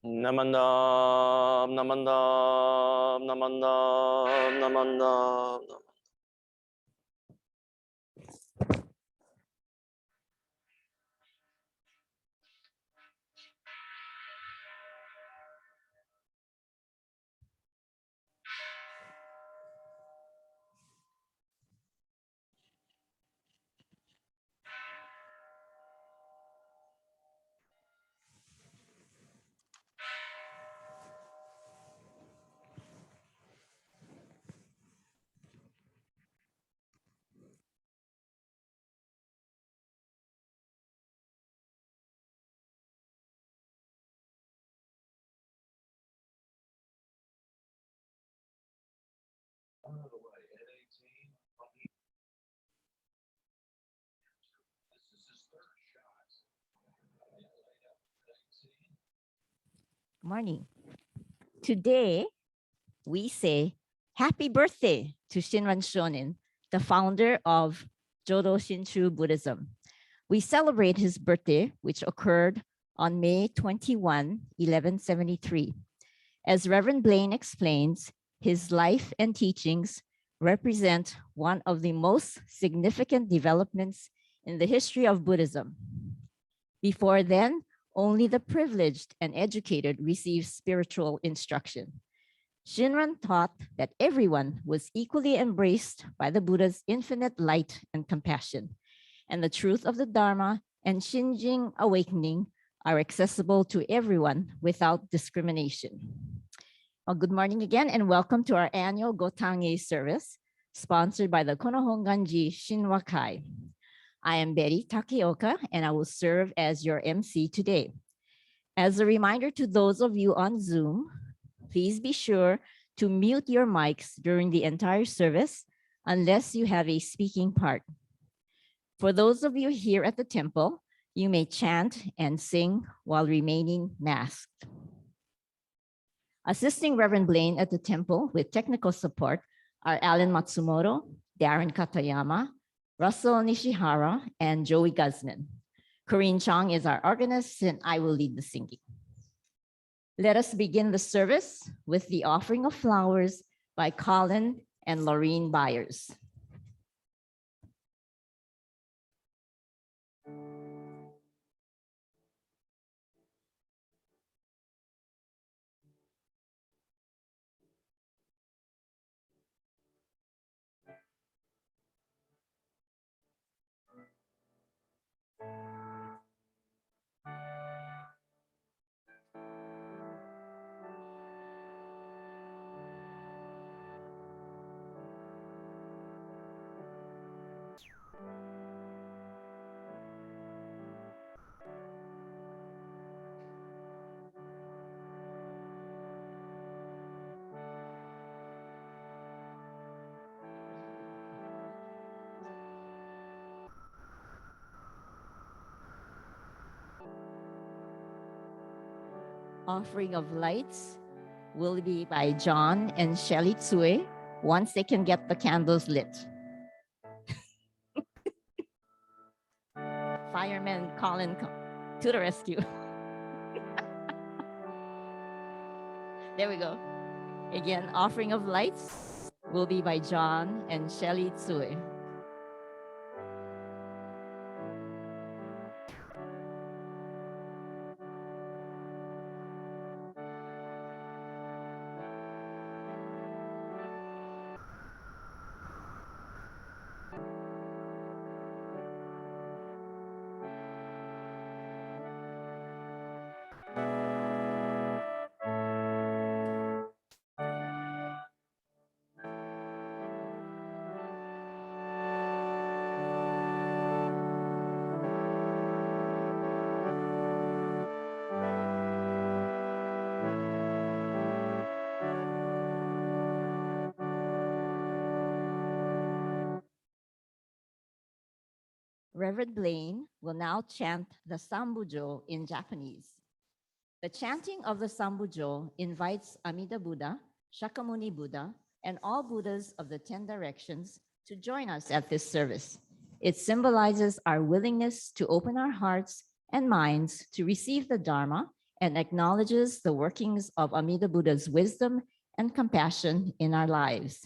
Namandam, namandam, namandam, namandam. Morning. Today, we say happy birthday to Shinran Shonin, the founder of Jodo Shinshu Buddhism. We celebrate his birthday, which occurred on May 21, 1173. As Reverend Blaine explains, his life and teachings represent one of the most significant developments in the history of Buddhism. Before then, only the privileged and educated received spiritual instruction. Shinran taught that everyone was equally embraced by the Buddha's infinite light and compassion, and the truth of the Dharma and Shinjing awakening are accessible to everyone without discrimination. Well, good morning again, and welcome to our annual Gotan-e service, sponsored by the Kona Hongwanji Shinwa Kai. I am Betty Takeoka, and I will serve as your MC today. As a reminder to those of you on Zoom, please be sure to mute your mics during the entire service unless you have a speaking part. For those of you here at the temple, you may chant and sing while remaining masked. Assisting Reverend Blaine at the temple with technical support are Alan Matsumoto, Darren Katayama, Russell Nishihara, and Joey Guzman. Corinne Chong is our organist, and I will lead the singing. Let us begin the service with the offering of flowers by Colin and Laureen Byers. Offering of lights will be by John and Shelly Tsue once they can get the candles lit. Fireman Colin to the rescue. There we go. Again, offering of lights will be by John and Shelly Tsue. Reverend Blaine will now chant the Sambujo in Japanese. The chanting of the Sambujo invites Amida Buddha, Shakyamuni Buddha, and all Buddhas of the 10 directions to join us at this service. It symbolizes our willingness to open our hearts and minds to receive the Dharma and acknowledges the workings of Amida Buddha's wisdom and compassion in our lives.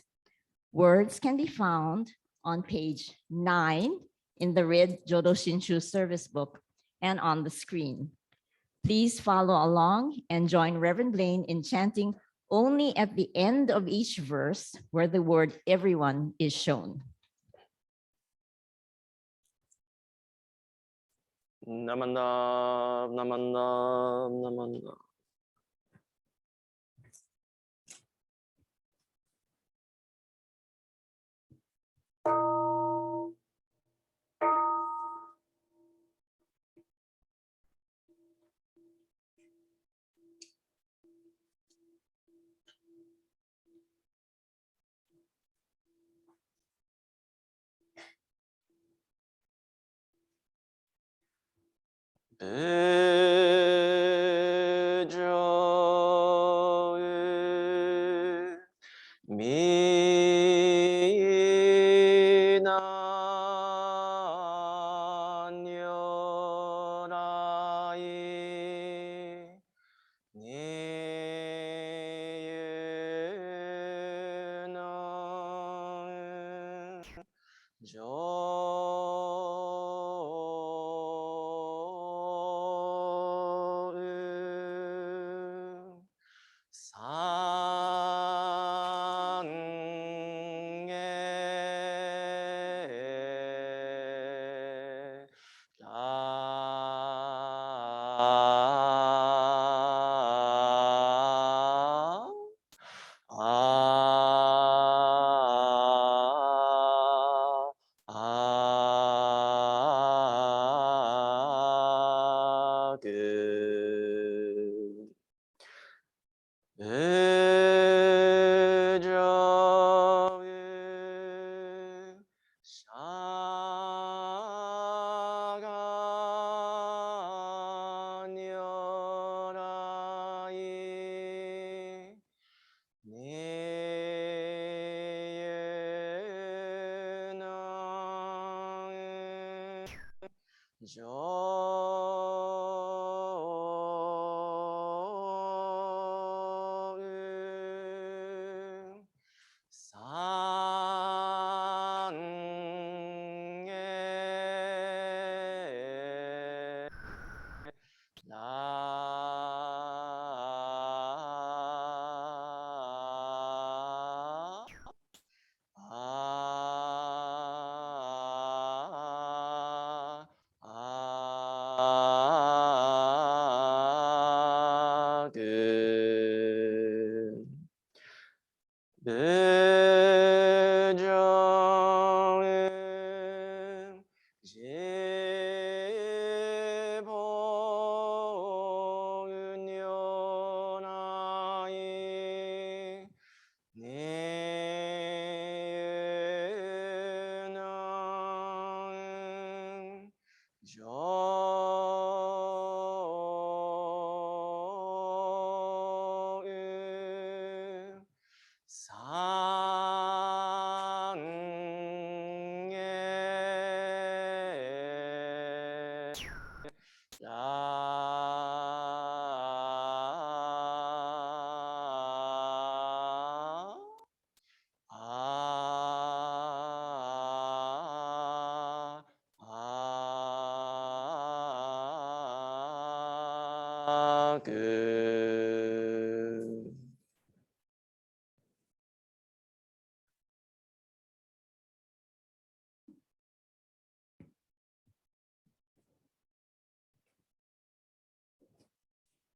Words can be found on page 9 in the red Jodo Shinshu service book and on the screen. Please follow along and join Reverend Blaine in chanting only at the end of each verse where the word everyone is shown. Namanda, namanda, namanda.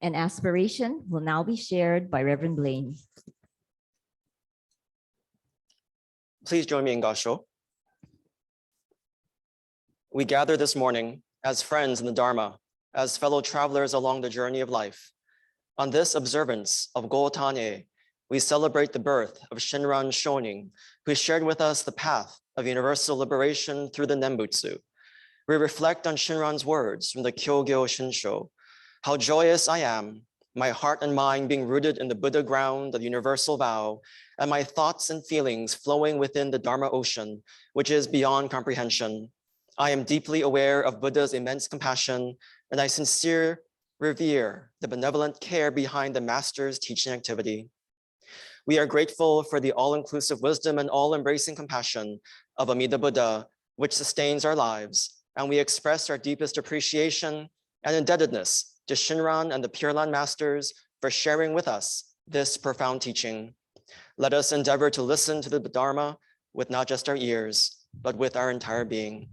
An aspiration will now be shared by Reverend Blaine. Please join me in Gasho. We gather this morning as friends in the Dharma, as fellow travelers along the journey of life. On this observance of Gotan-e, we celebrate the birth of Shinran Shonin, who shared with us the path of universal liberation through the Nembutsu. We reflect on Shinran's words from the Kyogyo Shinsho, how joyous I am, my heart and mind being rooted in the Buddha ground of universal vow, and my thoughts and feelings flowing within the Dharma ocean, which is beyond comprehension. I am deeply aware of Buddha's immense compassion, and I sincerely revere the benevolent care behind the master's teaching activity. We are grateful for the all-inclusive wisdom and all-embracing compassion of Amida Buddha, which sustains our lives, and we express our deepest appreciation and indebtedness to Shinran and the Pure Land Masters for sharing with us this profound teaching. Let us endeavor to listen to the Dharma with not just our ears, but with our entire being,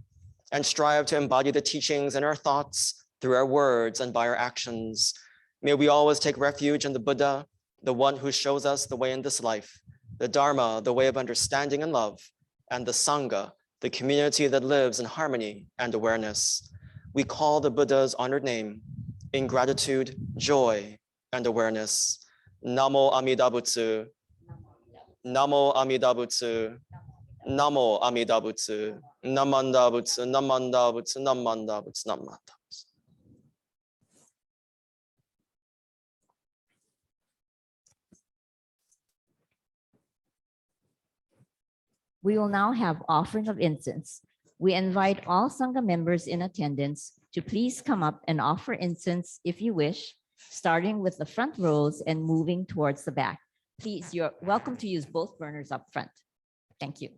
and strive to embody the teachings in our thoughts, through our words, and by our actions. May we always take refuge in the Buddha, the one who shows us the way in this life, the Dharma, the way of understanding and love, and the Sangha, the community that lives in harmony and awareness. We call the Buddha's honored name in gratitude, joy, and awareness. Namo Amida Butsu. Namo Amida Butsu. Namo Amida Butsu. Namanda Butsu. Namanda Butsu. Namanda Butsu. Namanda Butsu. We will now have offering of incense. We invite all Sangha members in attendance to please come up and offer incense if you wish, starting with the front rows and moving towards the back. Please, you're welcome to use both burners up front. Thank you.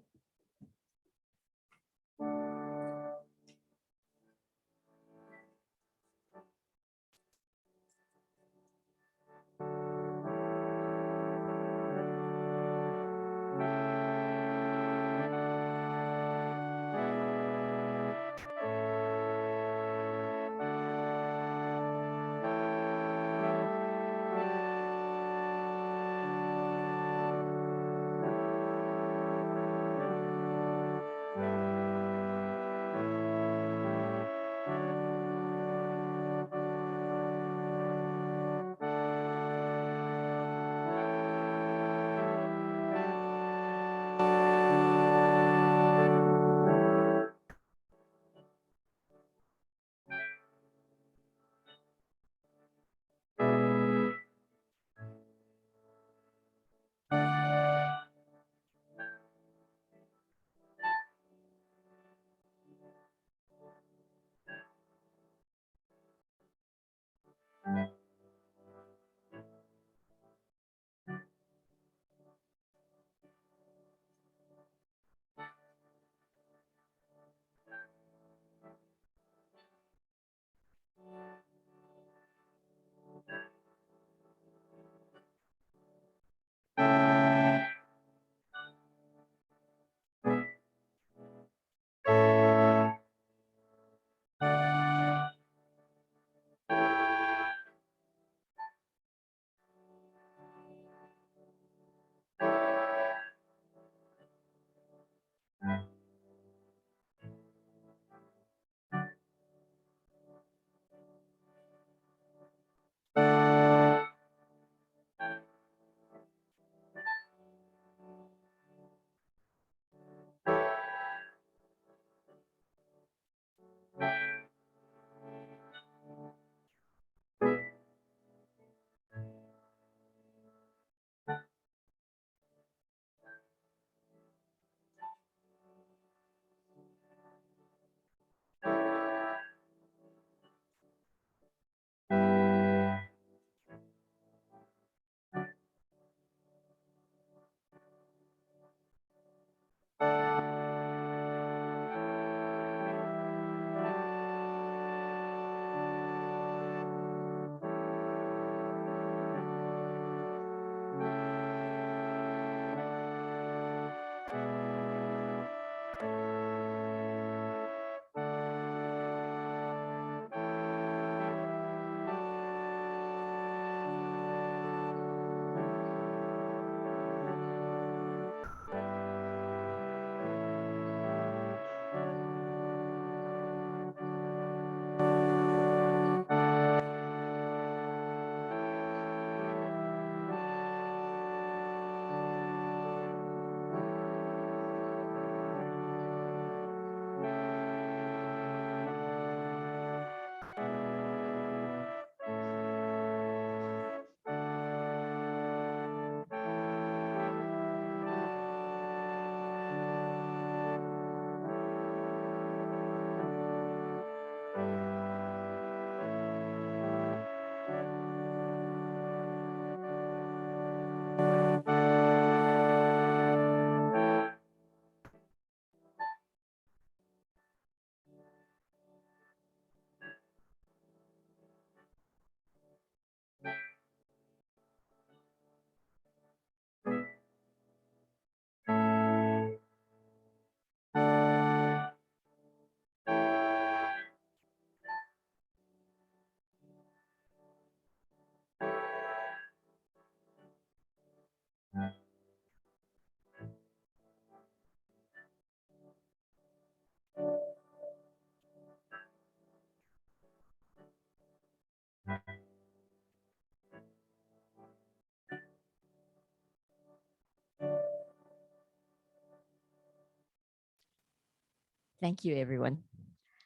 Thank you, everyone.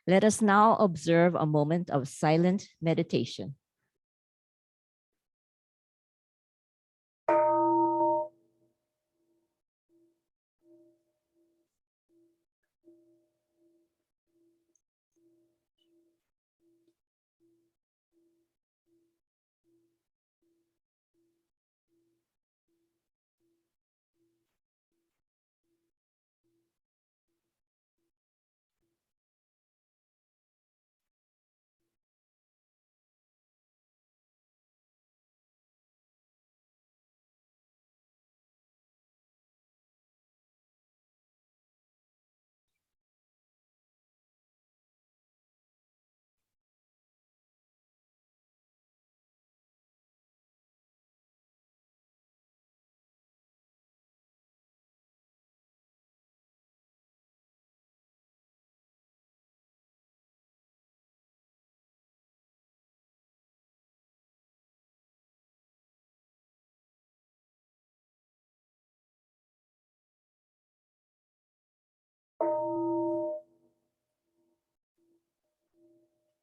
Let us now observe a moment of silent meditation.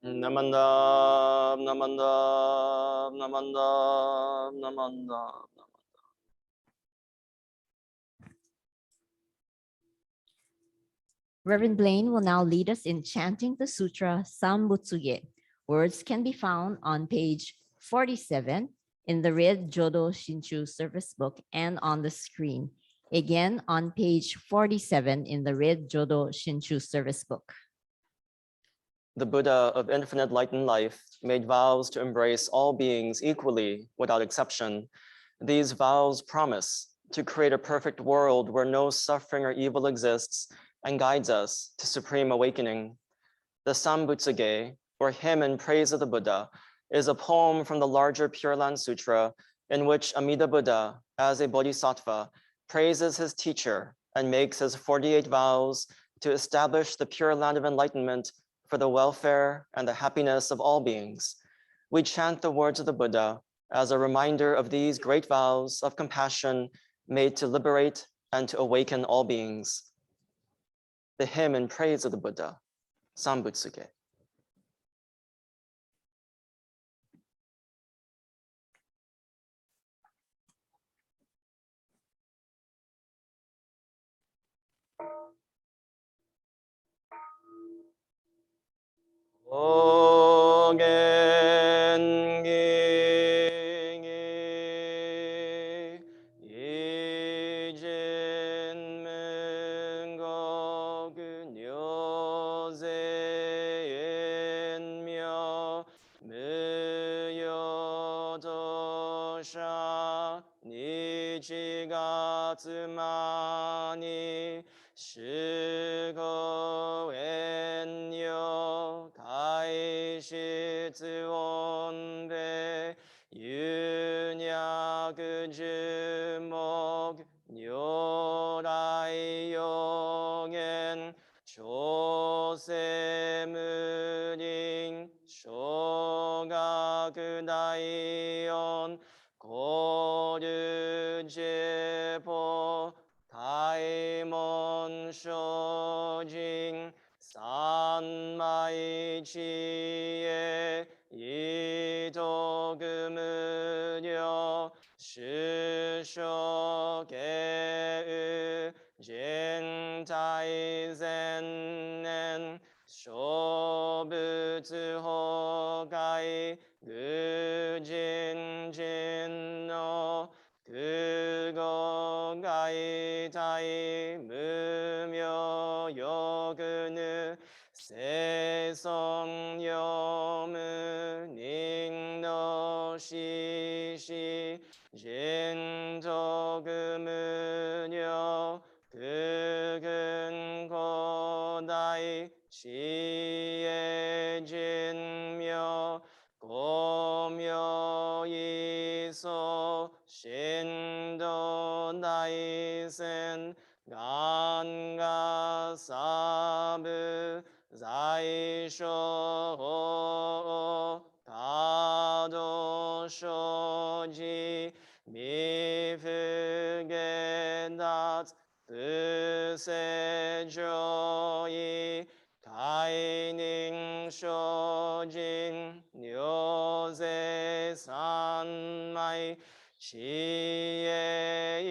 Namandam, namandam, namandam, namandam. Reverend Blaine will now lead us in chanting the sutra Sambutsuge. Words can be found on page 47 in the Red Jodo Shinchu service book and on the screen. Again, on page 47 in the Red Jodo Shinchu service book. The Buddha of infinite light and life made vows to embrace all beings equally without exception. These vows promise to create a perfect world where no suffering or evil exists and guides us to supreme awakening. The Sambutsuge, or hymn in praise of the Buddha, is a poem from the larger Pure Land Sutra in which Amida Buddha, as a bodhisattva, praises his teacher and makes his 48 vows to establish the Pure Land of enlightenment for the welfare and the happiness of all beings. We chant the words of the Buddha as a reminder of these great vows of compassion made to liberate and to awaken all beings. The hymn in praise of the Buddha, Sambutsuge. 人両勢三昧知恵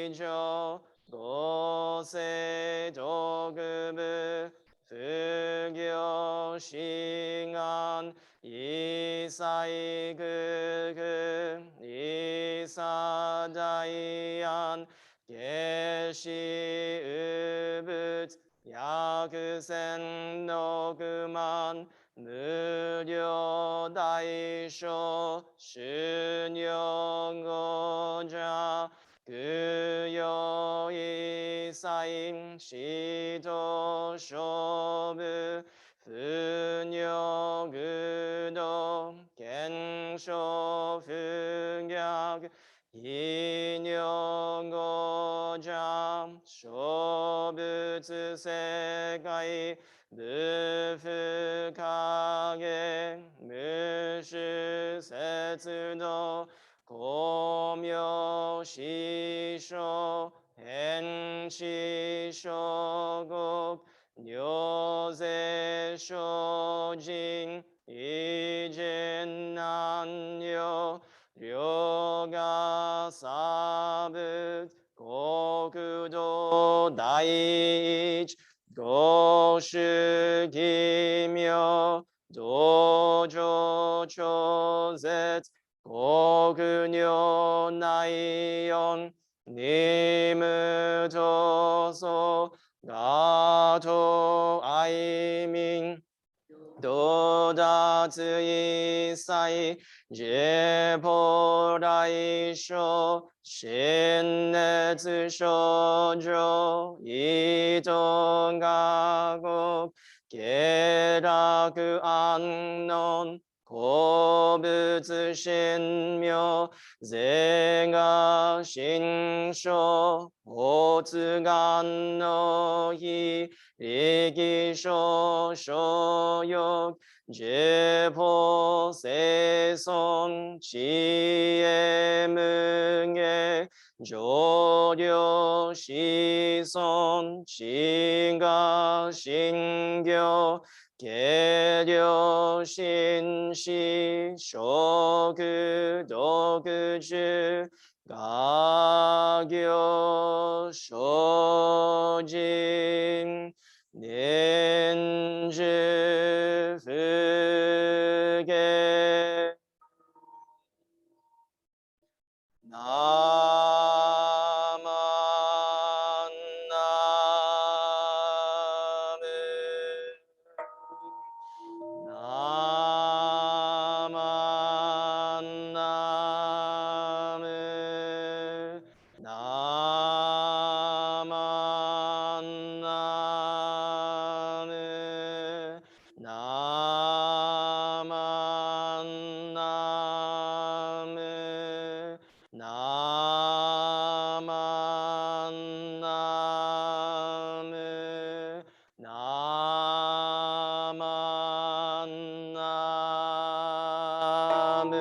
以上五世徳部不行志願一切空一切大安下死有物百千六万無量大小修行語者供養一切使徒勝負不尿愚道検証不逆非尿語者小仏世界無不影無種節度光明師匠変師諸国両勢精進異人難量両が差仏国土第一五種奇妙道場超絶国女内四任務闘争ガト愛民道達一切解剖来生心熱症状意図学国下落安穏好物神妙是が心象発願の日力所所欲解剖生存知恵無下上領子孫知が信行軽量心死食毒中画行精進年中不下ナマナムナマナムナマナムナマナムナマナムナマナム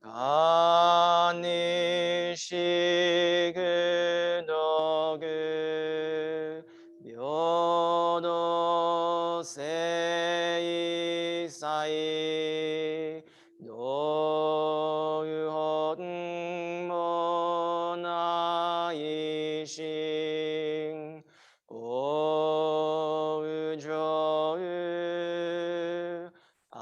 がにしぐどぐ平等性際道本もないしおうじょうあ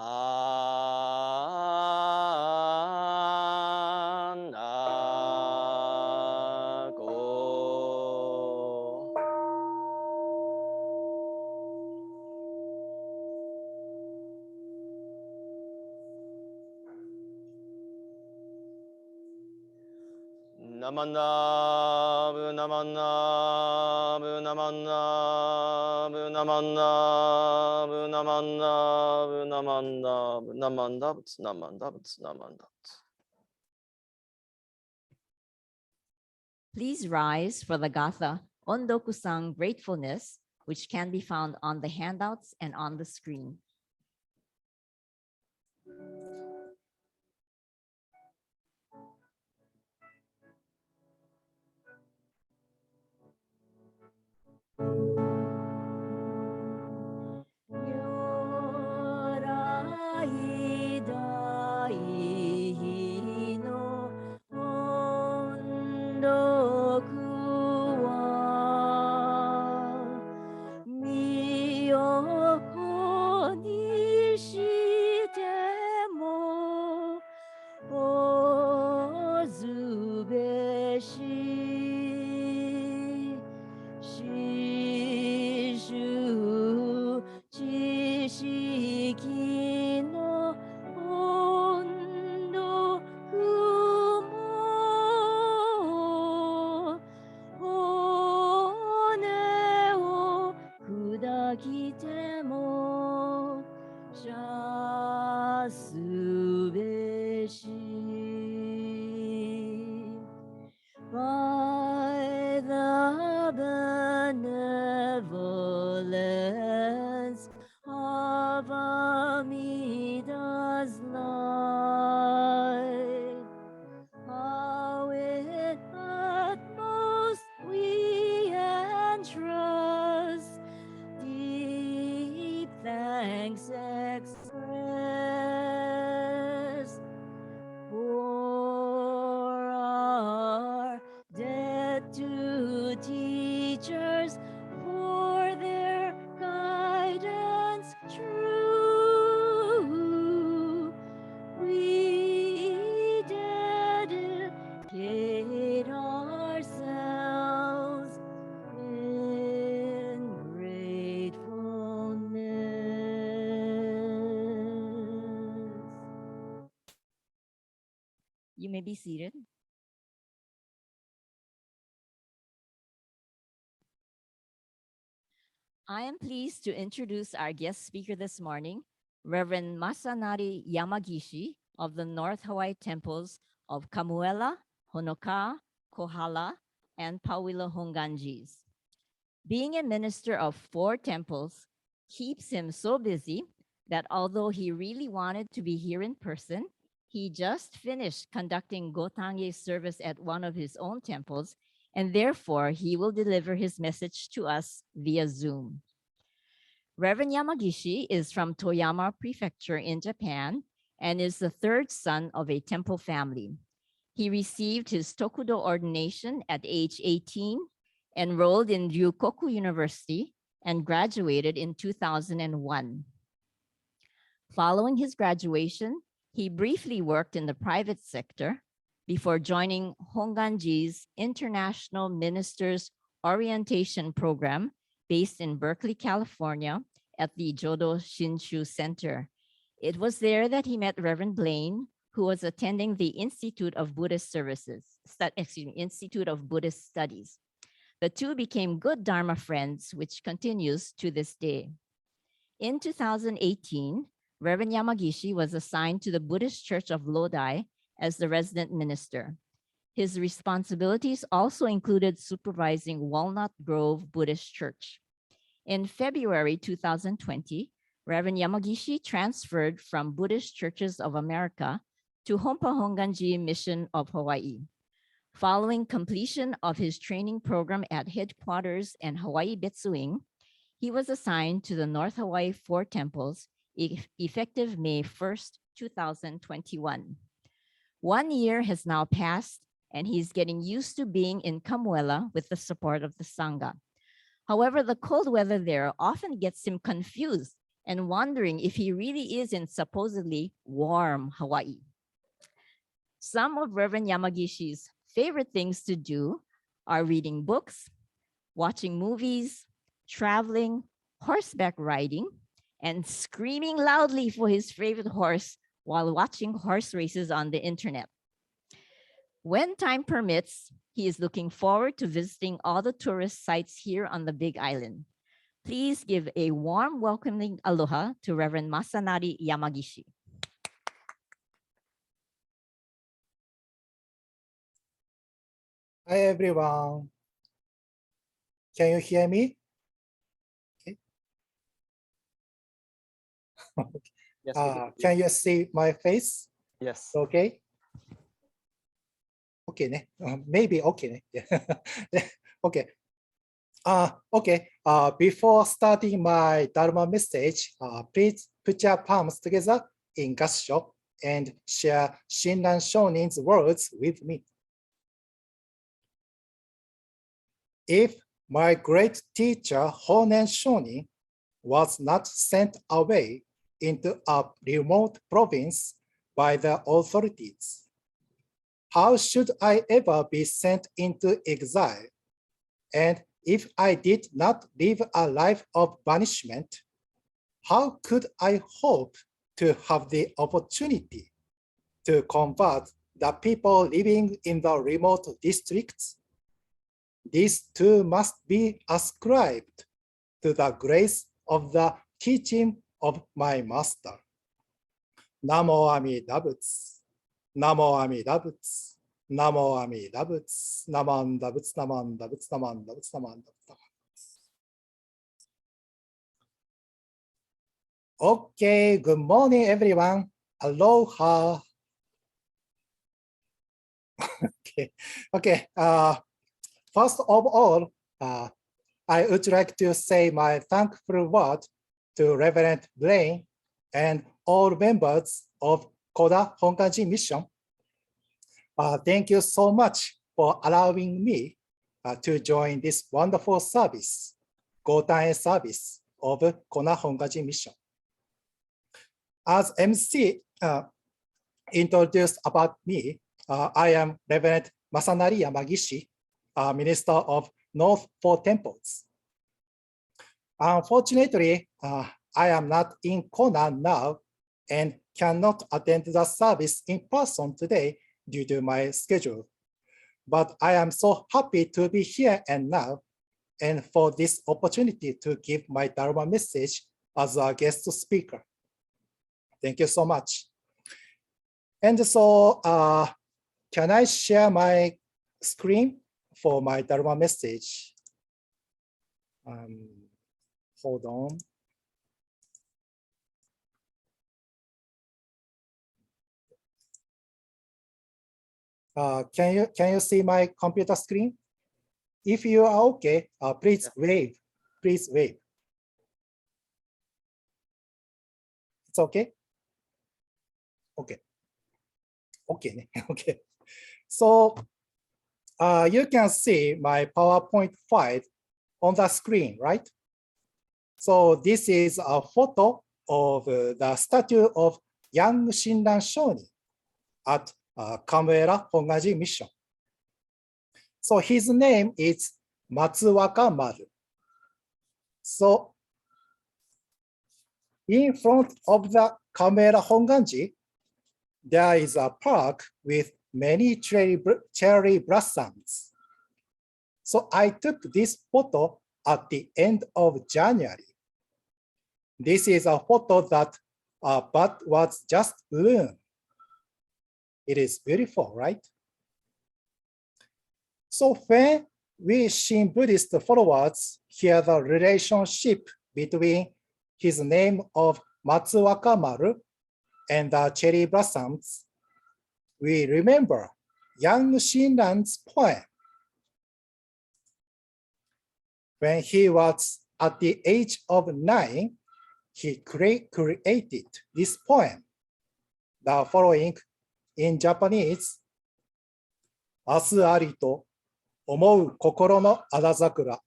んなこナマンナブナマンナブナマンナブナマンナブナマンナブナマンナブナマンダブツナマンダブツナマンダブツ Please rise for the Gatha Ondokusang Gratefulness, which can be found on the handouts and on the screen. ても謝すべし by the benevolence of Amida's light. How in utmost we entrust, deep thanks express for our debt to teachers, for their guidance true. We dedicate ourselves in gratefulness. You may be seated. I am pleased to introduce our guest speaker this morning, Reverend Masanari Yamagishi of the North Hawaii temples of Kamuela, Honoka, Kohala, and Kona Hongwanjis. Being a minister of 4 temples keeps him so busy that although he really wanted to be here in person, he just finished conducting Gotan-e service at one of his own temples, and therefore he will deliver his message to us via Zoom. Reverend Yamagishi is from Toyama Prefecture in Japan and is the 3rd son of a temple family. He received his Tokudo ordination at age 18, enrolled in Ryukoku University, and graduated in 2001. Following his graduation, he briefly worked in the private sector before joining Hongwanji's International Ministers Orientation Program based in Berkeley, California at the Jodo Shinshu Center. It was there that he met Reverend Blaine, who was attending the Institute of Buddhist Institute of Buddhist Studies. The two became good Dharma friends, which continues to this day. In 2018, Reverend Yamagishi was assigned to the Buddhist Church of Lodi as the resident minister. His responsibilities also included supervising Walnut Grove Buddhist Church. In February 2020, Reverend Yamagishi transferred from Buddhist Churches of America to Kona Hongwanji Mission of Hawaii. Following completion of his training program at headquarters and Hawaii Betsuing, he was assigned to the North Hawaii 4 temples effective May 1st, 2021. 1 year has now passed, and he's getting used to being in Kamuela with the support of the Sangha. However, the cold weather there often gets him confused and wondering if he really is in supposedly warm Hawaii. Some of Reverend Yamagishi's favorite things to do are reading books, watching movies, traveling, horseback riding, and screaming loudly for his favorite horse while watching horse races on the internet. When time permits, he is looking forward to visiting all the tourist sites here on the Big Island. Please give a warm welcoming aloha to Reverend Masanari Yamagishi. Hi, everyone. Can you hear me? Okay. Yes, Can you see my face? yes. Okay. Okay, maybe okay. Okay. Okay. Before starting my Dharma message, please put your palms together in gassho and share Shinran Shonin's words with me. If my great teacher Honen Shonin was not sent away into a remote province by the authorities, how should I ever be sent into exile? And if I did not live a life of banishment, how could I hope to have the opportunity to convert the people living in the remote districts? These too must be ascribed to the grace of the teaching of my master. Namo Amida Butsu, Namo Amida Butsu, Namo Amida Butsu, Namanda Butsu, Namanda Butsu, Namanda Butsu, Namanda Butsu. Okay, good morning, everyone. Aloha. Okay. First of all, I would like to say my thankful word to Reverend Blaine and all members of Kona Hongwanji mission. Thank you so much for allowing me to join this wonderful service, Gotan-e service of Kona Hongwanji mission. As MC introduced about me, I am Reverend Masanari Yamagishi, Minister of North Four Temples. Unfortunately, I am not in Kona now and cannot attend the service in person today due to my schedule. But I am so happy to be here and now, and for this opportunity to give my Dharma message as a guest speaker. Thank you so much. And so, can I share my screen for my Dharma message? Hold on. Can you see my computer screen? If you are okay, please wave. Please wave. It's okay? Okay. Okay. Okay. So you can see my PowerPoint file on the screen, right? So this is a photo of the statue of young Shinran Shonin at Kona Hongwanji mission. So his name is Matsuwaka Maru. So in front of the Kona Hongwanji, there is a park with many cherry blossoms. So I took this photo at the end of January. This is a photo that bud was just bloomed. It is beautiful, right? So when we Shin Buddhist followers hear the relationship between his name of Matsuwaka Maru and the cherry blossoms, we remember young Shinran's poem. When he was at the age of 9, he created this poem. The following in Japanese, 明日ありと思う心のあ桜、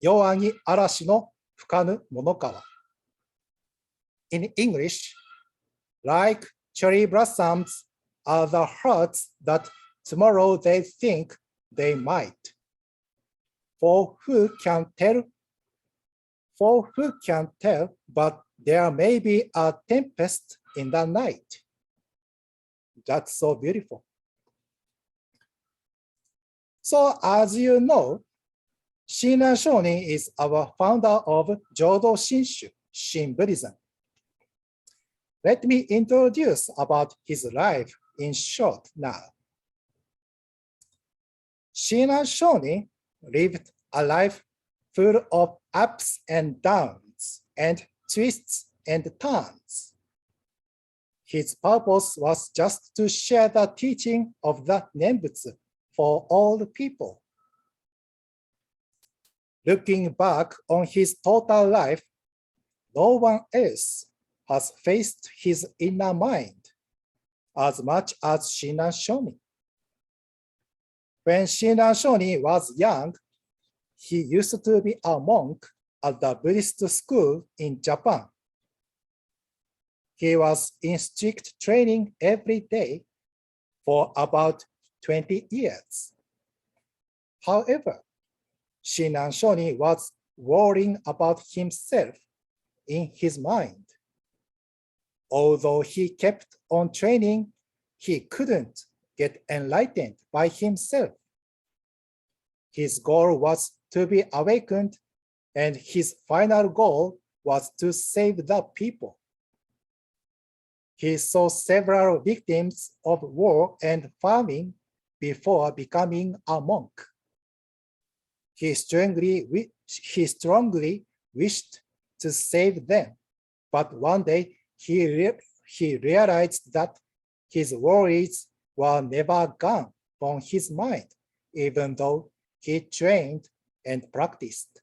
夜に嵐の吹かぬものかわ。In English, like cherry blossoms are the hearts that tomorrow they think they might. For who can tell? For who can tell, but there may be a tempest in the night. That's so beautiful. So as you know, Shinran Shonin is our founder of Jodo Shinshu, Shin Buddhism. Let me introduce about his life in short now. Shinran Shonin lived a life full of ups and downs and twists and turns. His purpose was just to share the teaching of the Nembutsu for all people. Looking back on his total life, no one else has faced his inner mind as much as Shinran Shonin. When Shinran Shonin was young, he used to be a monk at the Buddhist school in Japan. He was in strict training every day for about 20 years. However, Shinran Shonin was worrying about himself in his mind. Although he kept on training, he couldn't get enlightened by himself. His goal was to be awakened and his final goal was to save the people. He saw several victims of war and famine before becoming a monk. He strongly wished to save them, but one day he realized that his worries were never gone from his mind, even though he trained and practiced.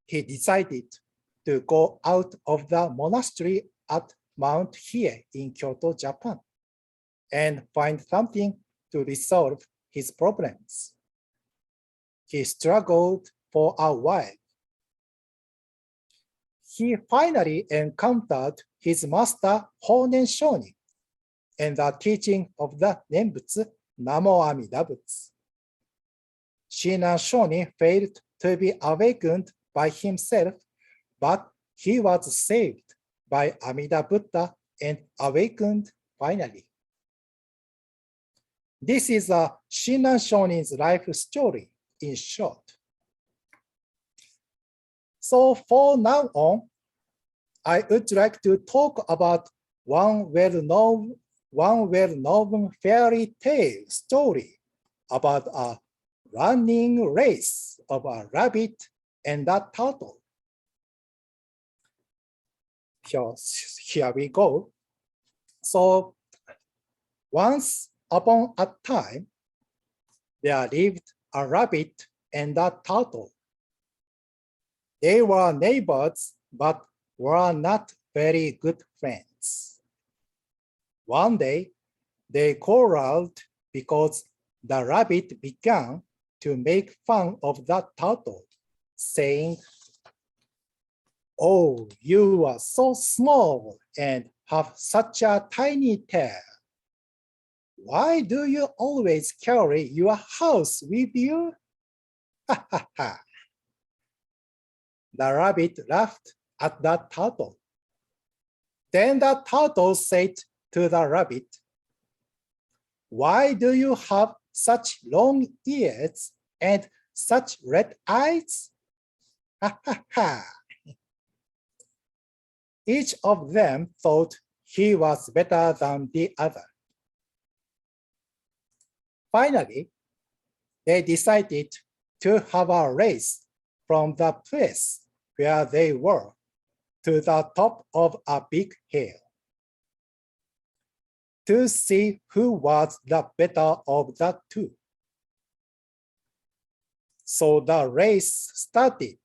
He decided to go out of the monastery at Mount Hiei in Kyoto, Japan, and find something to resolve his problems. He struggled for a while. He finally encountered his master Honen Shonin and the teaching of the Nembutsu Namo Amida Butsu. Shinran Shonin failed to be awakened by himself, but he was saved by Amida Buddha and awakened finally. This is a Shinran Shonin's life story in short. So for now on, I would like to talk about one well-known fairy tale story about a running race of a rabbit and a turtle. Here we go. So once upon a time, there lived a rabbit and a turtle. They were neighbors, but were not very good friends. One day, they quarreled because the rabbit began to make fun of the turtle, saying, "Oh, you are so small and have such a tiny tail. Why do you always carry your house with you?" Ha ha ha. The rabbit laughed at the turtle. Then the turtle said to the rabbit, "Why do you have such long ears and such red eyes?" Ha ha ha. Each of them thought he was better than the other. Finally, they decided to have a race from the place where they were to the top of a big hill to see who was the better of the two. So the race started.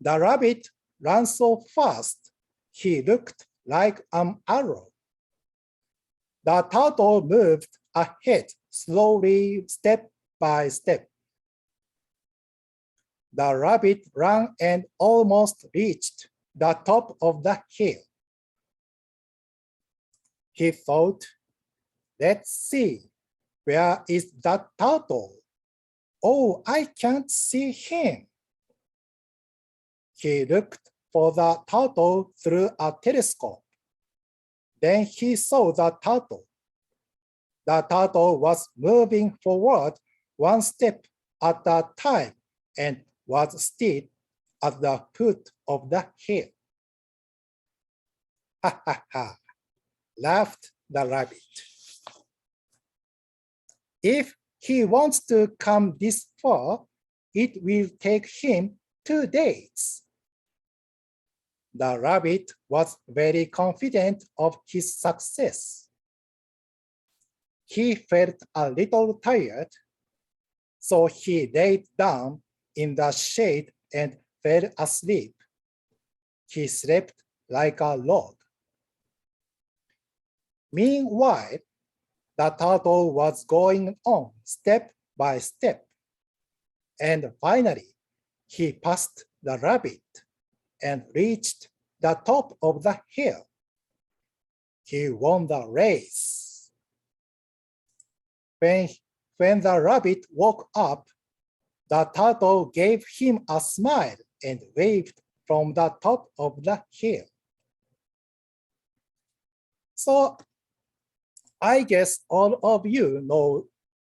The rabbit ran so fast, he looked like an arrow. The turtle moved ahead slowly, step by step. The rabbit ran and almost reached the top of the hill. He thought, "Let's see, where is that turtle? Oh, I can't see him." He looked for the turtle through a telescope. Then he saw the turtle. The turtle was moving forward one step at a time and was still at the foot of the hill. Ha ha ha, laughed the rabbit. "If he wants to come this far, it will take him 2 days. The rabbit was very confident of his success. He felt a little tired, so he laid down in the shade and fell asleep. He slept like a log. Meanwhile, the turtle was going on step by step, and finally, he passed the rabbit and reached the top of the hill. He won the race. When the rabbit woke up, the turtle gave him a smile and waved from the top of the hill. So I guess all of you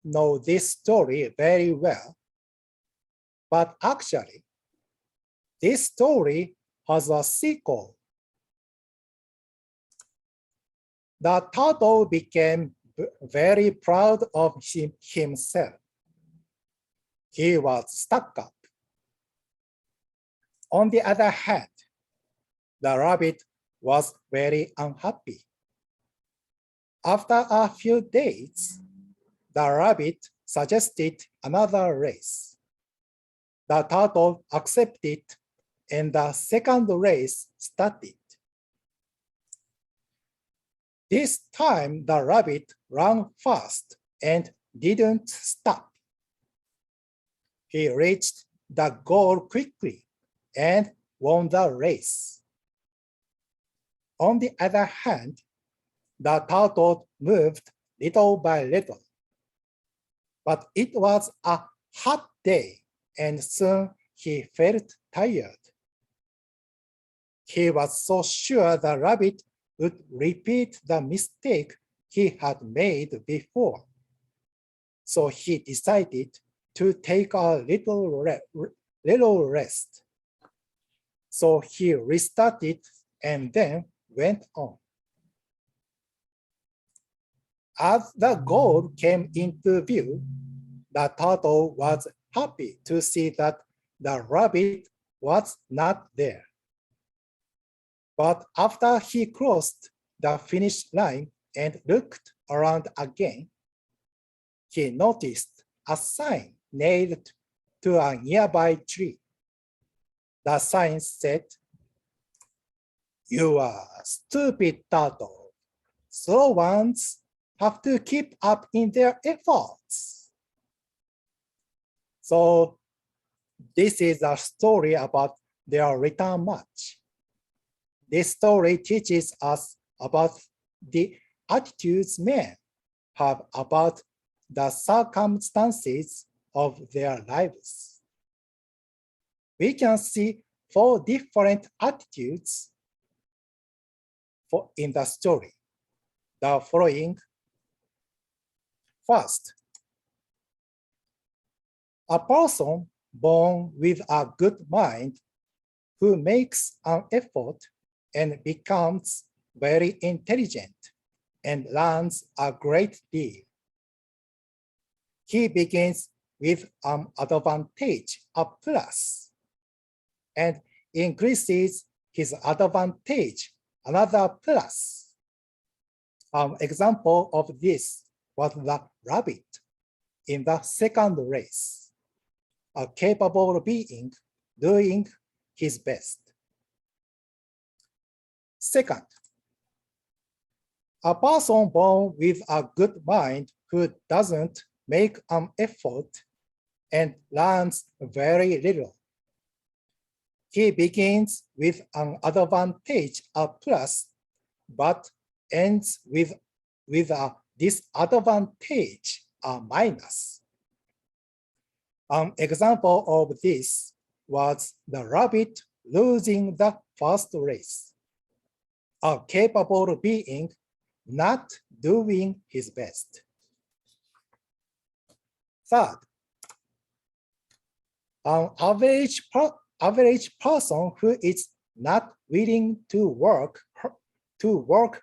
know this story very well. But actually, this story has a sequel. The turtle became very proud of himself. He was stuck up. On the other hand, the rabbit was very unhappy. After a few days, the rabbit suggested another race. The turtle accepted, and the second race started. This time, the rabbit ran fast and didn't stop. He reached the goal quickly and won the race. On the other hand, the turtle moved little by little. But it was a hot day, and soon he felt tired. He was so sure the rabbit would repeat the mistake he had made before. So he decided to take a little rest. So he restarted and then went on. As the goal came into view, the turtle was happy to see that the rabbit was not there. But after he crossed the finish line and looked around again, he noticed a sign nailed to a nearby tree. The sign said, "You are a stupid turtle. Slow ones have to keep up in their efforts." So this is a story about their return match. This story teaches us about the attitudes men have about the circumstances of their lives. We can see 4 different attitudes in the story. The following. First, a person born with a good mind who makes an effort and becomes very intelligent and learns a great deal. He begins with an advantage, a plus, and increases his advantage, another plus. An example of this was the rabbit in the second race, a capable being doing his best. Second, a person born with a good mind who doesn't make an effort and learns very little. He begins with an advantage, a plus, but ends with a disadvantage, a minus. An example of this was the rabbit losing the first race, a capable being not doing his best. Third, an average person who is not willing to work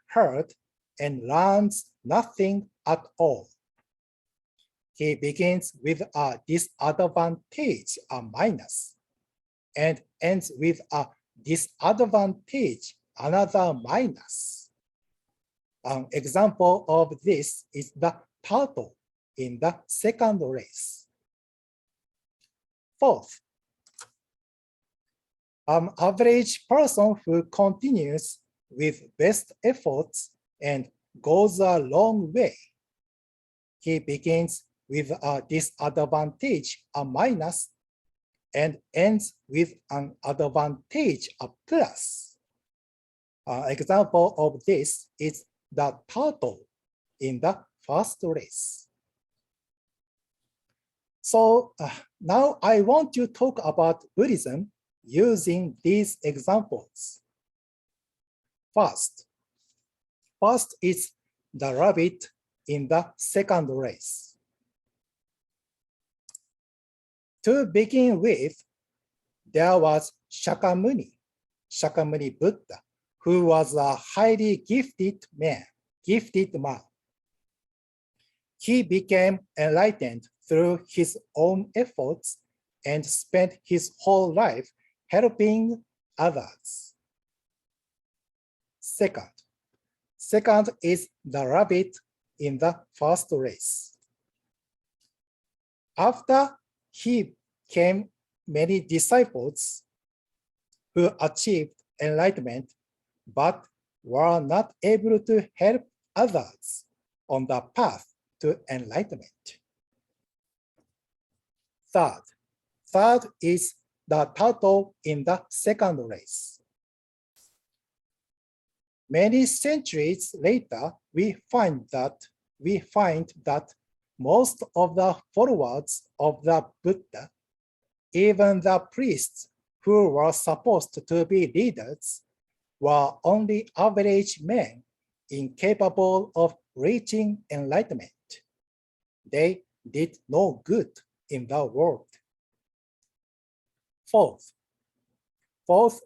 hard and learns nothing at all. He begins with a disadvantage, a minus, and ends with a disadvantage, another minus. An example of this is the turtle in the second race. Fourth, an average person who continues with best efforts and goes a long way. He begins with a disadvantage, a minus, and ends with an advantage, a plus. An example of this is the turtle in the first race. So now I want to talk about Buddhism using these examples. First is the rabbit in the second race. To begin with, there was Shakyamuni Buddha, who was a highly gifted man. He became enlightened through his own efforts and spent his whole life helping others. Second is the rabbit in the first race. After he came many disciples who achieved enlightenment but were not able to help others on the path to enlightenment. Third is the turtle in the second race. Many centuries later, we find that most of the followers of the Buddha, even the priests who were supposed to be leaders, were only average men incapable of reaching enlightenment. They did no good in the world. Fourth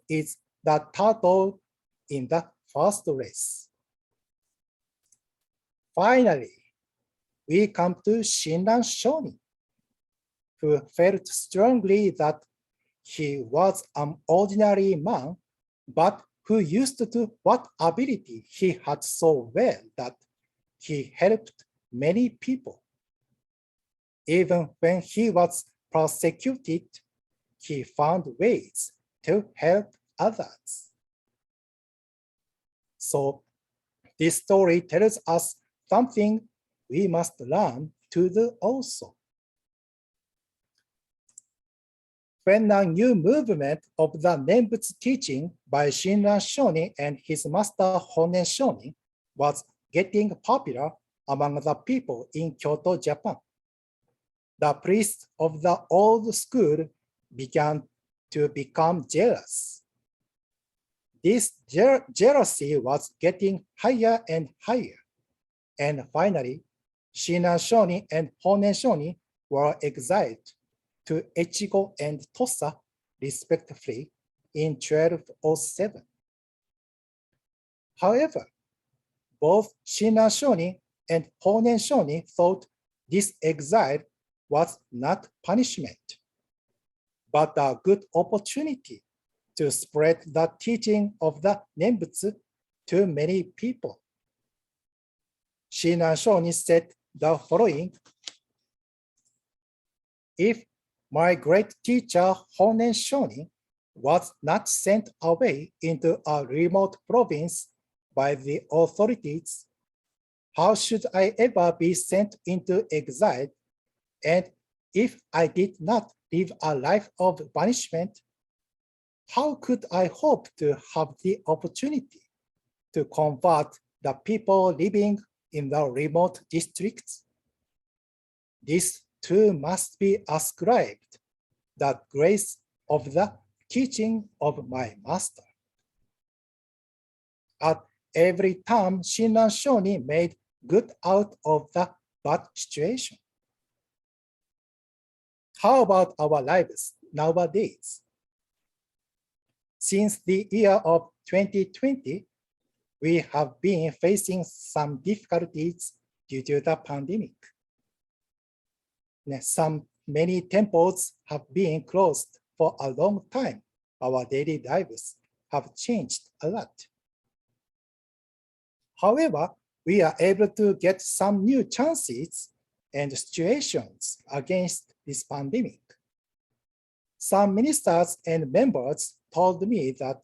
is the turtle in the first race. Finally, we come to Shinran Shonin, who felt strongly that he was an ordinary man, but who used to what ability he had so well that he helped many people. Even when he was persecuted, he found ways to help others. So this story tells us something we must learn to do also. When a new movement of the Nembutsu teaching by Shinran Shonin and his master Honen Shonin was getting popular among the people in Kyoto, Japan, the priests of the old school began to become jealous. This jealousy was getting higher and higher. And finally, Shinran Shonin and Honen Shonin were exiled to Echigo and Tosa, respectively, in 1207. However, both Shinran Shonin and Honen Shonin thought this exile was not punishment, but a good opportunity to spread the teaching of the Nembutsu to many people. Shinran Shonin said the following: if my great teacher Honen Shonin was not sent away into a remote province by the authorities, how should I ever be sent into exile? And if I did not live a life of banishment, how could I hope to have the opportunity to convert the people living in the remote districts? This too must be ascribed the grace of the teaching of my master. At every time, Shinran Shonin made good out of the bad situation. How about our lives nowadays? Since the year of 2020, we have been facing some difficulties due to the pandemic. Many temples have been closed for a long time. Our daily lives have changed a lot. However, we are able to get some new chances and situations against this pandemic. Some ministers and members told me that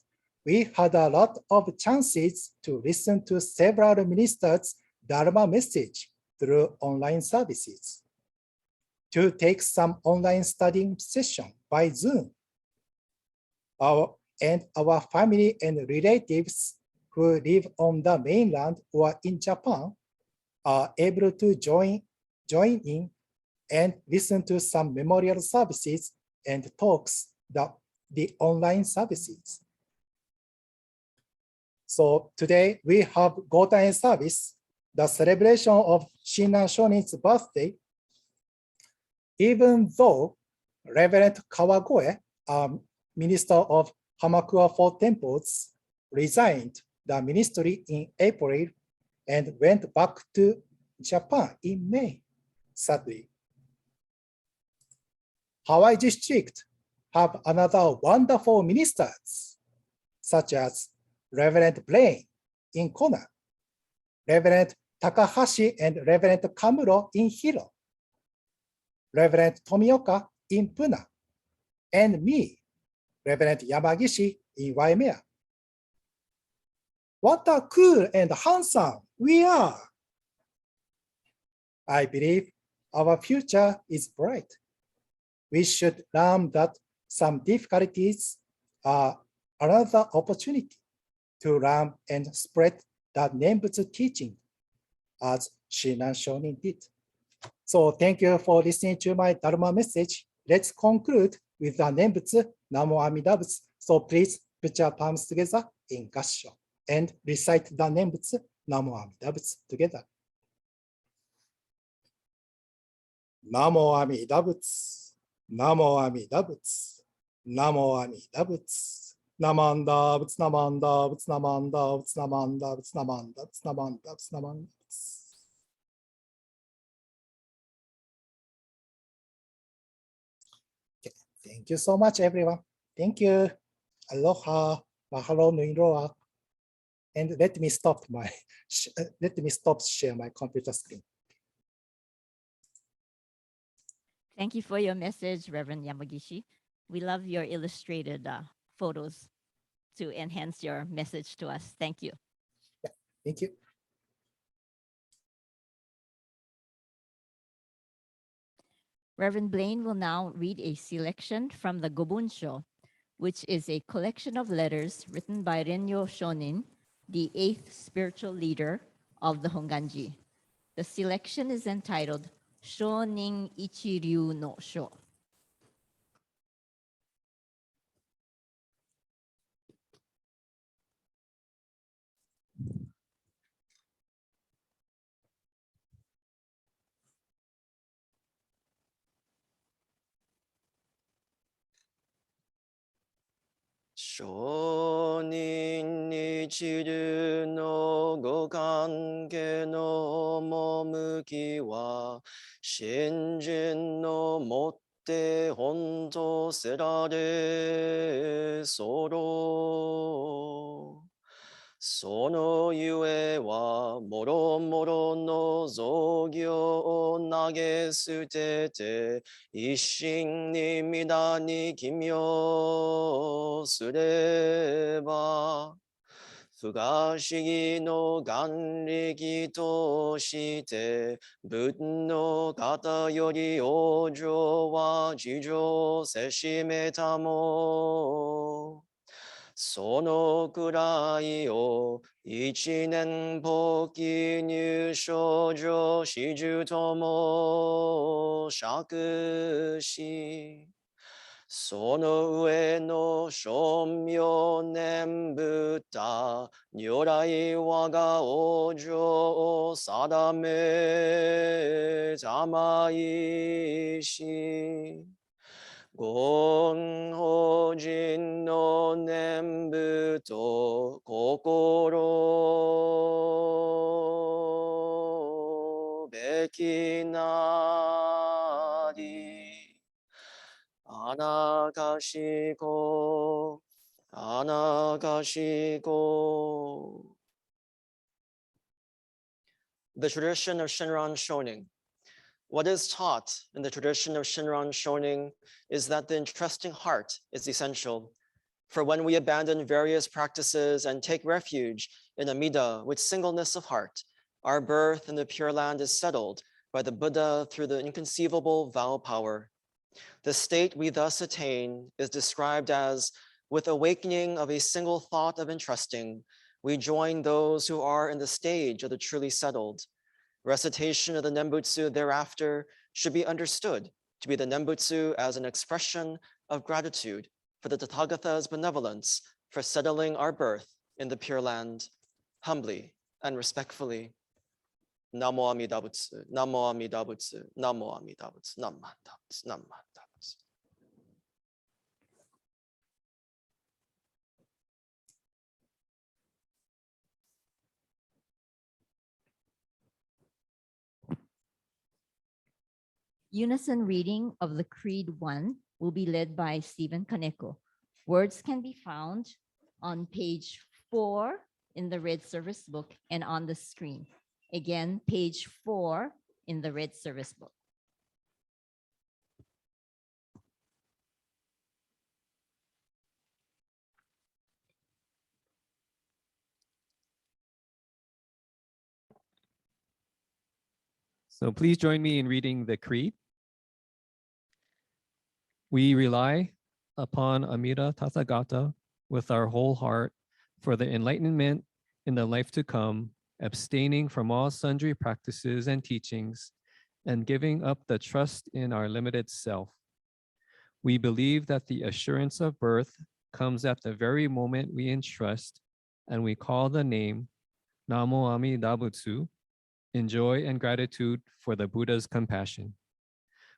we had a lot of chances to listen to several ministers' Dharma message through online services, to take some online studying session by Zoom. Our family and relatives who live on the mainland or in Japan are able to join in and listen to some memorial services and talks, the online services. So today we have Gotan-e service, the celebration of Shinran Shonin's birthday. Even though Reverend Kawagoe, Minister of Hamakua Four Temples, resigned the ministry in April and went back to Japan in May, sadly. Hawaii District have another wonderful ministers, such as Reverend Blaine in Kona, Reverend Takahashi and Reverend Kamuro in Hilo, Reverend Tomioka in Puna, and me, Reverend Yamagishi in Waimea. What a cool and handsome we are! I believe our future is bright. We should learn that some difficulties are another opportunity to learn and spread the Nembutsu teaching as Shinran Shonin did. So thank you for listening to my Dharma message. Let's conclude with the Nembutsu Namo Amida Butsu. So please put your palms together in gassho and recite the Nembutsu Namo Amida Butsu together. Namo Amida Butsu, Namo Amida Butsu, Namo Amida Butsu. Namanda Butsu, Namanda Butsu, Namanda Butsu, Namanda Butsu, Namanda Butsu, Namanda Butsu, Namanda Butsu. Thank you so much, everyone. Thank you. Aloha, mahalo nui loa. And let me stop share my computer screen. Thank you for your message, Reverend Yamagishi. We love your illustrated photos to enhance your message to us. Thank you. Thank you. Reverend Blaine will now read a selection from the Gobunsho, which is a collection of letters written by Renyo Shonin, the 8th spiritual leader of the Hongwanji. The selection is entitled Shonin Ichiryu no Sho. Shonin ichiru no gokanke no momuki wa shinjin no motte honzo serare soro. そのゆえはもろもろの造業を投げ捨てて一心に皆に奇妙すれば不可思議の眼力として仏の方より往生は地上せしめたもそのくらいを一年簿記入賞状始終とも釈しその上の称名念仏如来我が往生を定めたまいし言法人の念仏と心べきなりあなかしこあなかしこ The tradition of Shinran Shonin. What is taught in the tradition of Shinran Shonin is that the entrusting heart is essential. For when we abandon various practices and take refuge in Amida with singleness of heart, our birth in the Pure Land is settled by the Buddha through the inconceivable vow power. The state we thus attain is described as, with awakening of a single thought of entrusting, we join those who are in the stage of the truly settled. Recitation of the Nembutsu thereafter should be understood to be the Nembutsu as an expression of gratitude for the Tathagata's benevolence for settling our birth in the Pure Land. Humbly and respectfully, Namo Amida Butsu, Namo Amida Butsu, Namo Amida Butsu, Namo Amida Butsu, Namo Amida Butsu. Unison reading of the Creed 1 will be led by Stephen Kaneko. Words can be found on page 4 in the red service book and on the screen. Again, page 4 in the red service book. So please join me in reading the Creed. We rely upon Amida Tathagata with our whole heart for the enlightenment in the life to come, abstaining from all sundry practices and teachings, and giving up the trust in our limited self. We believe that the assurance of birth comes at the very moment we entrust, and we call the name Namo Amida Butsu in joy and gratitude for the Buddha's compassion.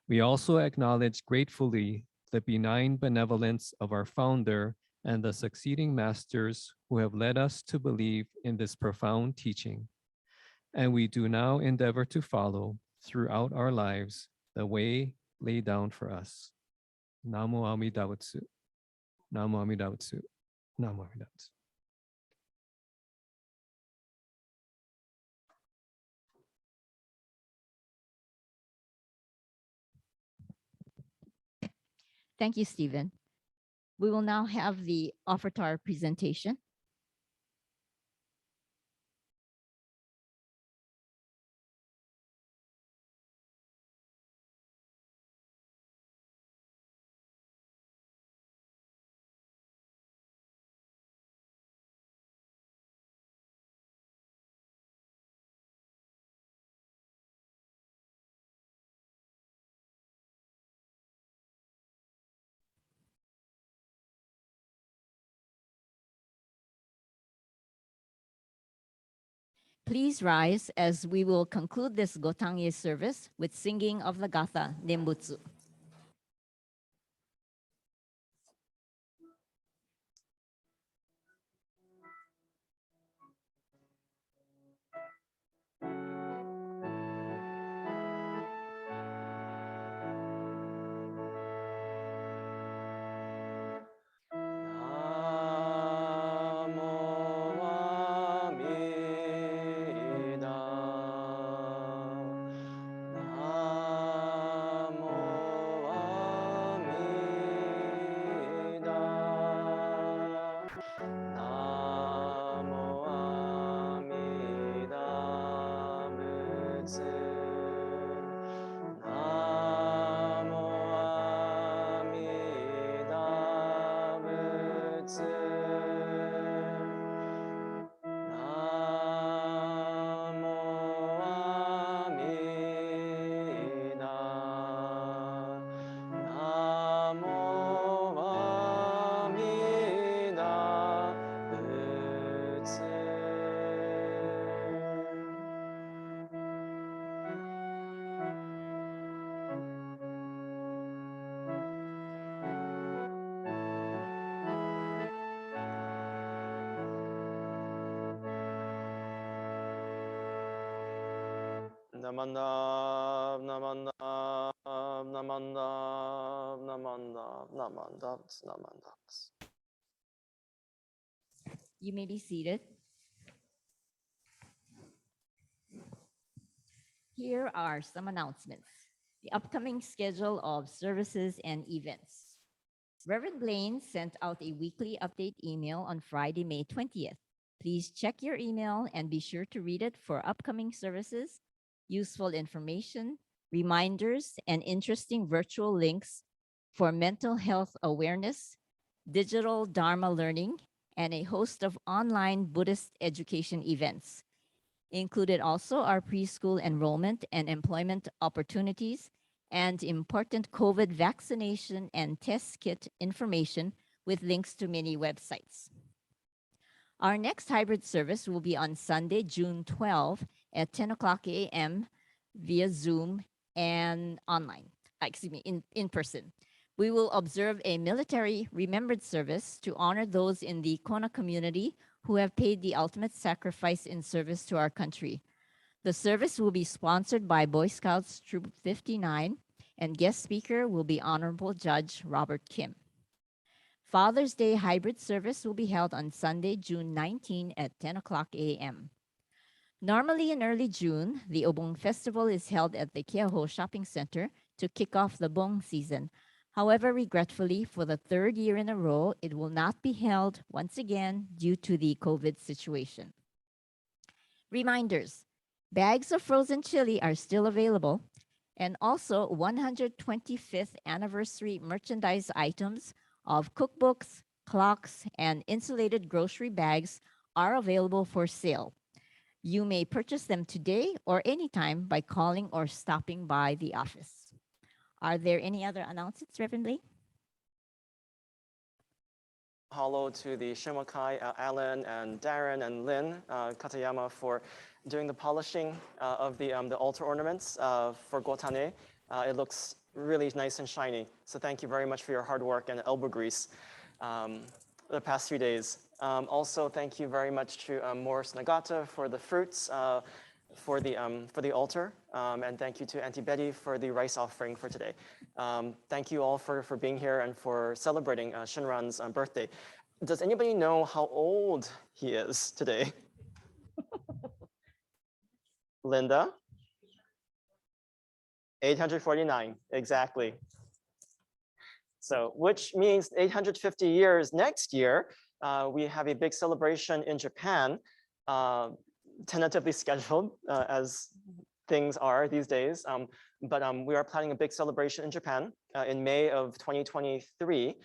We also acknowledge gratefully the benign benevolence of our founder and the succeeding masters who have led us to believe in this profound teaching. And we do now endeavor to follow throughout our lives the way laid down for us. Namo Amida Butsu. Namo Amida Butsu. Namo Amida Butsu. Thank you, Stephen. We will now have the offertory presentation. Please rise as we will conclude this Gotan-e service with singing of the Gatha Nembutsu. Namandab, namandab, namandab, namandab, namandab, namandab. You may be seated. Here are some announcements. The upcoming schedule of services and events. Reverend Blaine sent out a weekly update email on Friday, May 20th. Please check your email and be sure to read it for upcoming services, useful information, reminders, and interesting virtual links for mental health awareness, digital Dharma learning, and a host of online Buddhist education events. Included also are preschool enrollment and employment opportunities and important COVID vaccination and test kit information with links to many websites. Our next hybrid service will be on Sunday, June 12 at 10 o'clock a.m. via Zoom and online, in person. We will observe a military remembrance service to honor those in the Kona community who have paid the ultimate sacrifice in service to our country. The service will be sponsored by Boy Scouts Troop 59 and guest speaker will be Honorable Judge Robert Kim. Father's Day hybrid service will be held on Sunday, June 19 at 10 o'clock a.m. Normally in early June, the Obong Festival is held at the Keaho Shopping Center to kick off the Bong season. However, regretfully, for the third year in a row, it will not be held once again due to the COVID situation. Reminders, bags of frozen chili are still available, and also 125th anniversary merchandise items of cookbooks, clocks, and insulated grocery bags are available for sale. You may purchase them today or anytime by calling or stopping by the office. Are there any other announcements, Reverend Lee? Mahalo to the Shinwakai, Alan and Darren and Lynn Katayama for doing the polishing of the altar ornaments for Gotan-e. It looks really nice and shiny. So thank you very much for your hard work and elbow grease the past few days. Also, thank you very much to Morris Nagata for the fruits for the altar, and thank you to Auntie Betty for the rice offering for today. Thank you all for being here and for celebrating Shinran's birthday. Does anybody know how old he is today? Linda? 849, exactly. So, which means 850 years next year, we have a big celebration in Japan, tentatively scheduled as things are these days. But we are planning a big celebration in Japan in May of 2023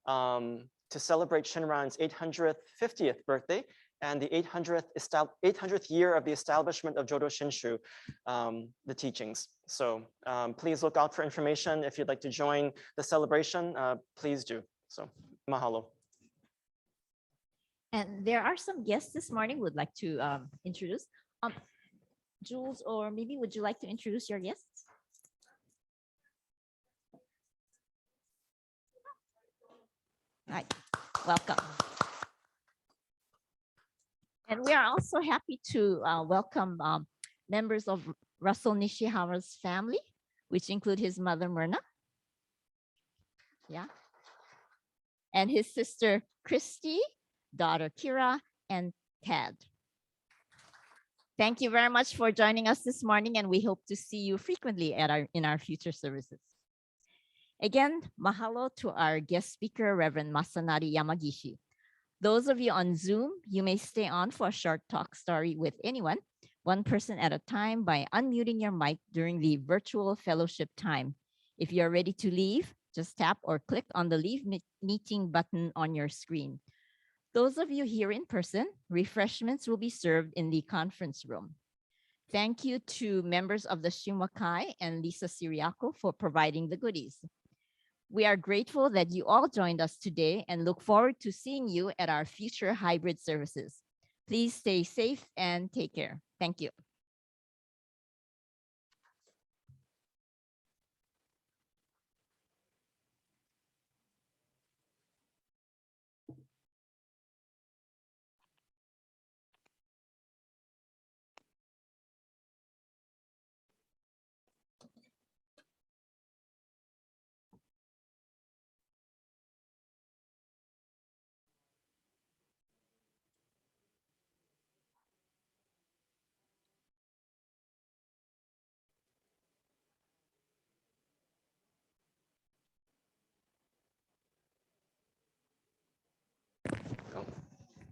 to celebrate Shinran's 850th birthday and the 800th year of the establishment of Jodo Shinshu, the teachings. So please look out for information. If you'd like to join the celebration, please do. So mahalo. And there are some guests this morning we'd like to introduce. Jules, or maybe would you like to introduce your guests? Hi, welcome. And we are also happy to welcome members of Russell Nishihawa's family, which include his mother, Myrna. Yeah. And his sister, Christy, daughter, Kira, and Tad. Thank you very much for joining us this morning, and we hope to see you frequently in our future services. Again, mahalo to our guest speaker, Reverend Masanari Yamagishi. Those of you on Zoom, you may stay on for a short talk story with anyone, one person at a time, by unmuting your mic during the virtual fellowship time. If you're ready to leave, just tap or click on the Leave Meeting button on your screen. Those of you here in person, refreshments will be served in the conference room. Thank you to members of the Shinwakai and Lisa Siriaco for providing the goodies. We are grateful that you all joined us today and look forward to seeing you at our future hybrid services. Please stay safe and take care. Thank you.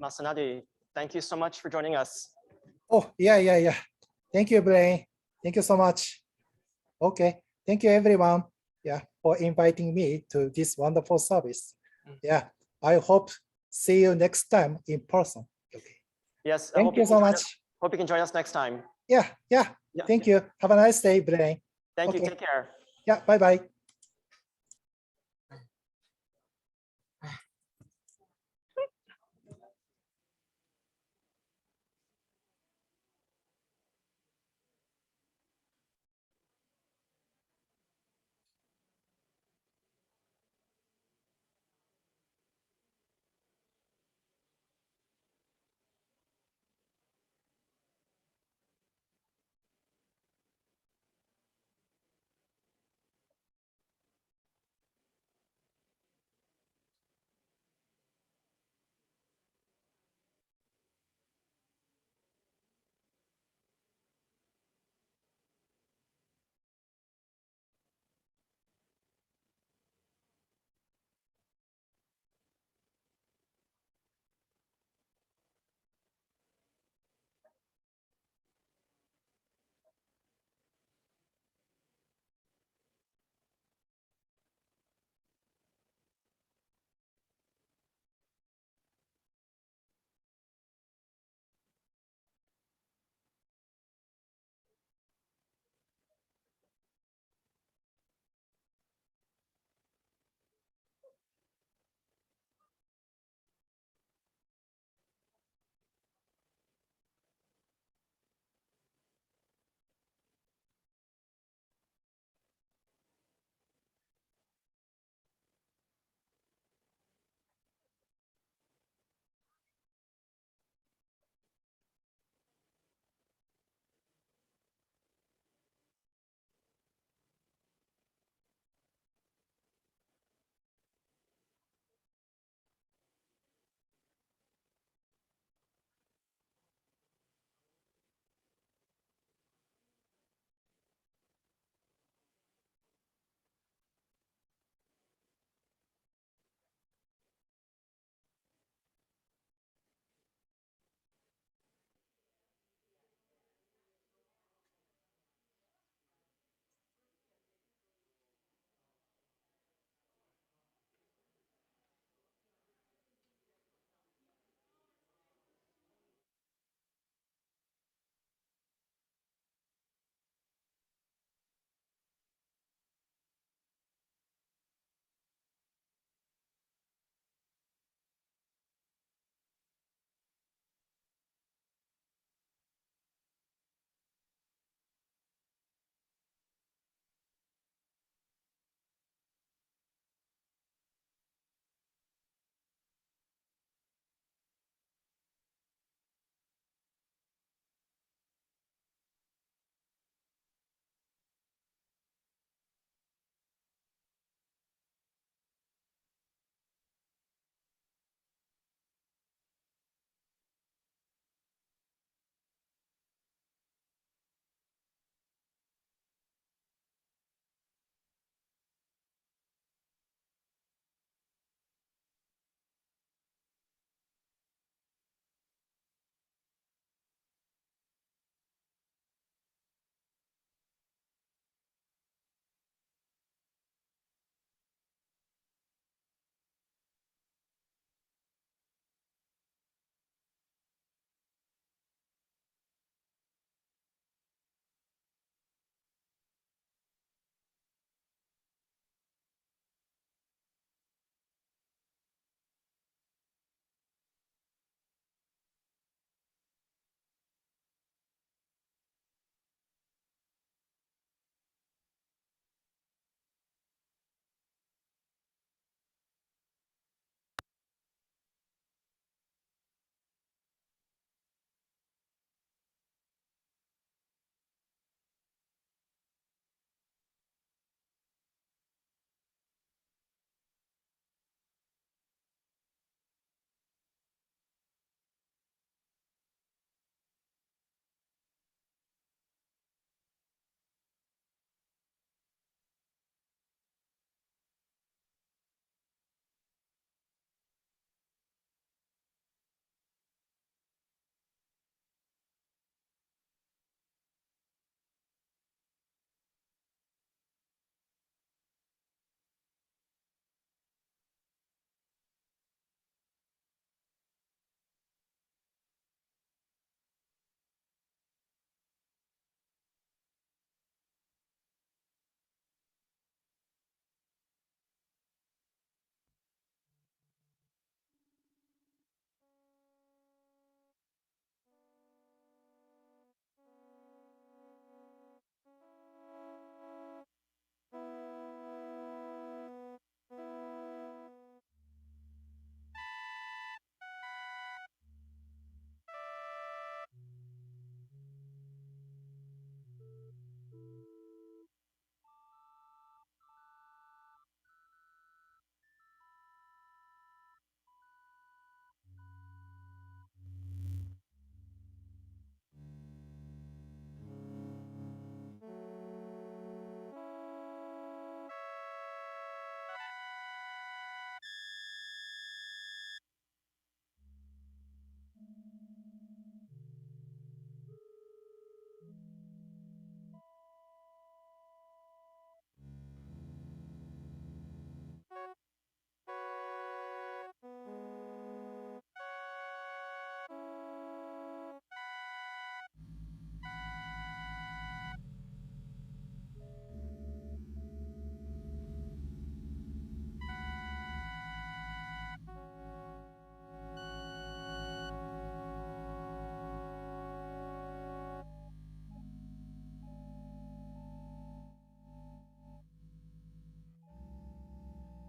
Masanadi, thank you so much for joining us. Oh, yeah. Thank you, Blaine. Thank you so much. Okay. Thank you, everyone. Yeah, for inviting me to this wonderful service. Yeah, I hope see you next time in person. Okay. Yes, Thank you so much. Hope you can join us next time. Yeah. Thank you. Have a nice day, Blaine. Thank you. Okay. Take care. Yeah, bye-bye.